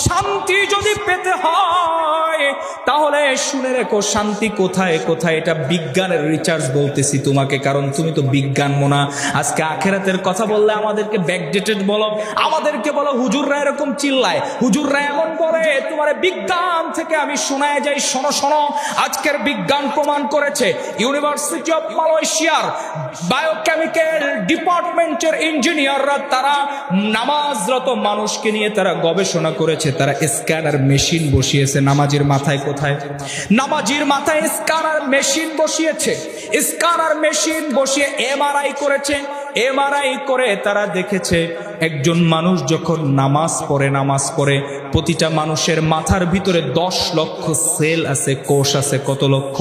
শান্তি যদি পেতে হয় তাহলে শুনে রেখো, শান্তি কোথায় কোথায়, এটা বিজ্ঞানের রিসার্চ বলতেছি তোমাকে, কারণ তুমি তো বিজ্ঞান মোনা। আজকে আখেরাতের কথা বললে আমাদেরকে ব্যাকডেটেড বলো, আমাদেরকে বলো হুজুররা এরকম চিল্লায়, হুজুররা এমন বলে, তোমার বিজ্ঞান থেকে আমি শোনায় যাই, শোনো শোনো। আজকের বিজ্ঞান প্রমাণ করেছে, ইউনিভার্সিটি অফ মালয়েশিয়ার বায়োকেমিক্যাল ডিপার্টমেন্টের ইঞ্জিনিয়াররা তারা নামাজরত মানুষকে নিয়ে তারা গবেষণা করেছে। তারা স্ক্যানার মেশিন বসিয়েছে নামাজের মাথায়। কোথায়? নামাজের মাথায় স্ক্যানার মেশিন বসিয়েছে। স্ক্যানার মেশিন বসিয়ে এমআরআই করেছে। এমআরআই করে তারা দেখেছে, একজন মানুষ যখন নামাজ পড়ে, প্রতিটা মানুষের মাথার ভিতরে 10 লক্ষ সেল আছে, কোষ আছে। কত লক্ষ?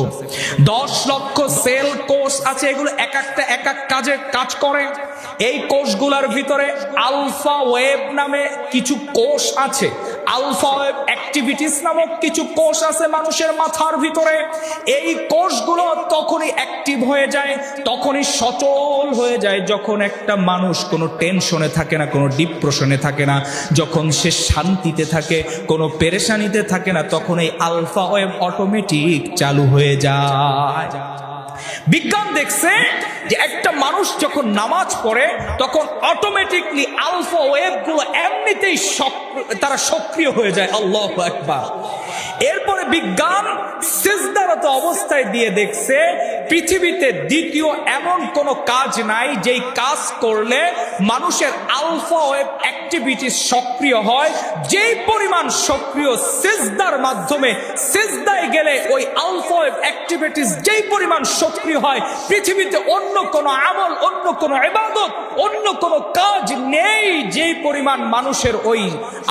10 লক্ষ সেল, কোষ আছে। এগুলো এক একটা এক এক কাজ করে। এই কোষগুলোর ভিতরে আলফা ওয়েভ নামে কিছু কোষ আছে, আলফা ওয়েভ অ্যাক্টিভিটিস নামক কিছু কোষ আছে মানুষের মাথার ভিতরে। এই কোষগুলো তখনই অ্যাক্টিভ হয়ে যায়, তখনই সচল হয়ে যায় যখন একটা মানুষ কোনো টেনশনে থাকে না, কোনো ডিপ্রেশনে থাকে না, যখন সে শান্তিতে থাকে, কোনো পেরেশানিতে থাকে না, তখন এই আলফা ওয়েভ অটোমেটিক চালু হয়ে যায়। বিজ্ঞান দেখছে যে একটা মানুষ যখন নামাজ পড়ে তখন অটোমেটিকলি আলফা ওয়েভ গুলো এমনিতেই তারা সক্রিয় হয়ে যায়। আল্লাহু আকবার। এরপরে বিজ্ঞান সিজদারত অবস্থায় দিয়ে দেখছে পৃথিবীতে দ্বিতীয় এমন কোন কাজ নাই যেই কাজ করলে মানুষের আলফা ওয়েভ অ্যাক্টিভিটি সক্রিয় হয়, যেই পরিমাণ সক্রিয় সিজদার মাধ্যমে, সিজদায় গেলে ওই আলফা ওয়েভ অ্যাক্টিভিটিস যেই পরিমাণ সক্রিয় হয়, পৃথিবীতে অন্য কোন আমল, অন্য কোন ইবাদত, অন্য কোন কাজ নেই যেই পরিমাণ মানুষের ওই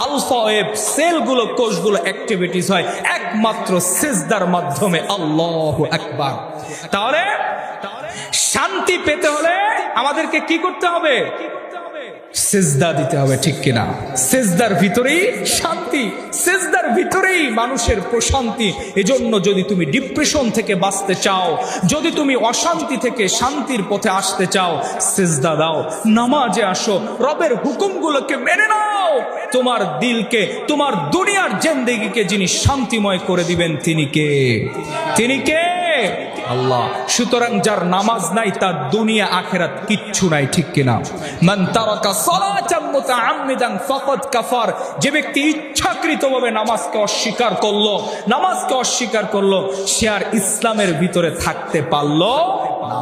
আলফা ওয়েভ সেলগুলো, কোষগুলো অ্যাক্টিভিটিস হয়, একমাত্র সিজদার মাধ্যমে। আল্লাহু আকবার। তাহলে শান্তি পেতে হলে আমাদেরকে কি করতে হবে? সিজদা দিতে হবে, ঠিক কিনা? সিজদার ভিতরেই শান্তি, সিজদার ভিতরেই মানুষের প্রশান্তি। এজন্য যদি তুমি ডিপ্রেশন থেকে বাঁচতে চাও, যদি তুমি অশান্তি থেকে শান্তির পথে আসতে চাও, সিজদা দাও, নামাজে আসো, রবের হুকুমগুলোকে মেনে নাও। তোমার দিলকে, তোমার দুনিয়ার জিন্দেগিকে যিনি শান্তিময় করে দিবেন তিনি কে? তিনি কে? আল্লাহ। সুতরাং যার নামাজ নাই তার দুনিয়া আখিরাত কিচ্ছু নাই, ঠিক কিনা? মান তারাকা সালাতান মুতাআম্মিদান ফাকাদ কাফার। যে ব্যক্তি ইচ্ছাকৃতভাবে নামাজকে অস্বীকার করলো, নামাজকে অস্বীকার করলো, সে আর ইসলামের ভিতরে থাকতে পারলো না।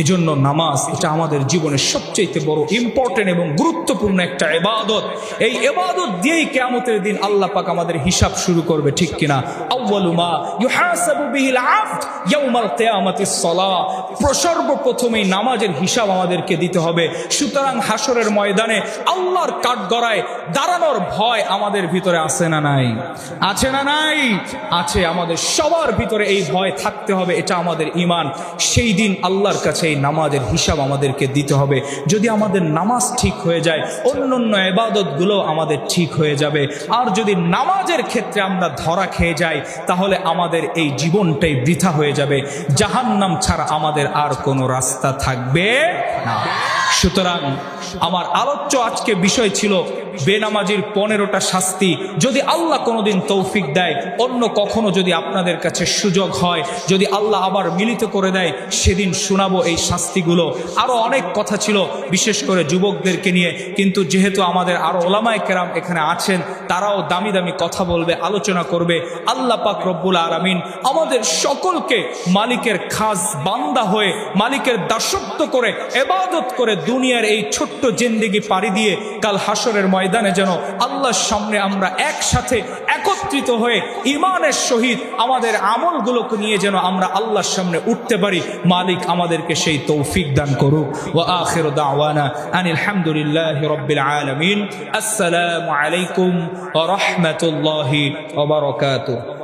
এজন্য নামাজ এটা আমাদের জীবনের সবচেয়ে বড় ইম্পর্টেন্ট এবং গুরুত্বপূর্ণ একটা ইবাদত। এই ইবাদত দিয়েই কিয়ামতের দিন আল্লাহ পাক আমাদের হিসাব শুরু করবে, ঠিক কিনা? আউয়ালু মা ইউহাসাবু বিহিল আবদ ইয়াউমাল কিয়ামাতিস সালাহ। সর্বপ্রথমেই নামাজের হিসাব আমাদেরকে দিতে হবে। সুতরাং হাসরের ময়দানে আল্লাহর কাঠগড়ায় দাঁড়ানোর ভয় আমাদের ভিতরে আছে না নাই? আছে না নাই? আছে। আমাদের সবার ভিতরে এই ভয় থাকতে হবে, এটা আমাদের ঈমান। সেই দিন আল্লাহর কাছে এই নামাজের হিসাব আমাদেরকে দিতে হবে। যদি আমাদের নামাজ ঠিক হয়ে যায়, অন্যান্য ইবাদতগুলো আমাদের ঠিক হয়ে যাবে। আর যদি নামাজের ক্ষেত্রে আমরা ধরা খেয়ে যাই, তাহলে আমাদের এই জীবনটাই বৃথা হয়ে যাবে। জাহান্নাম ছাড়া আমাদের আর কোনো রাস্তা থাকবে না। সুতরাং আমার আলোচ্য আজকে বিষয় ছিল বেনামাজির 15টা শাস্তি। যদি আল্লাহ কোনোদিন তৌফিক দেয়, অন্য কখনো যদি আপনাদের কাছে সুযোগ হয়, যদি আল্লাহ আবার মিলিত করে দেয়, সেদিন শোনাবো এই শাস্তিগুলো। আরো অনেক কথা ছিল, বিশেষ করে যুবকদেরকে নিয়ে, কিন্তু যেহেতু আমাদের আরো ওলামায়ে কেরাম এখানে আছেন, তারাও দামি দামি কথা বলবে, আলোচনা করবে। আল্লাহ পাক রব্বুল আলামিন আমাদের সকলকে মালিকের খাস বান্দা হয়ে, মালিকের দাসত্ব করে, ইবাদত করে দুনিয়ার এই ছোট্ট জিন্দেগি পাড়ি দিয়ে কাল হাসরের ময়দানে যেন আল্লাহর সামনে আমরা একসাথে একত্রিত হয়ে ঈমানের সহিত আমাদের আমলগুলোকে নিয়ে যেন আমরা আল্লাহর সামনে উঠতে পারি। মালিক আমাদেরকে সেই তৌফিক দান করুক। ওয়া আখিরু দাওয়ানা আনিল হামদুলিল্লাহি রাব্বিল আলামিন। আসসালামু আলাইকুম ওয়া রাহমাতুল্লাহি ওয়া বারাকাতুহু।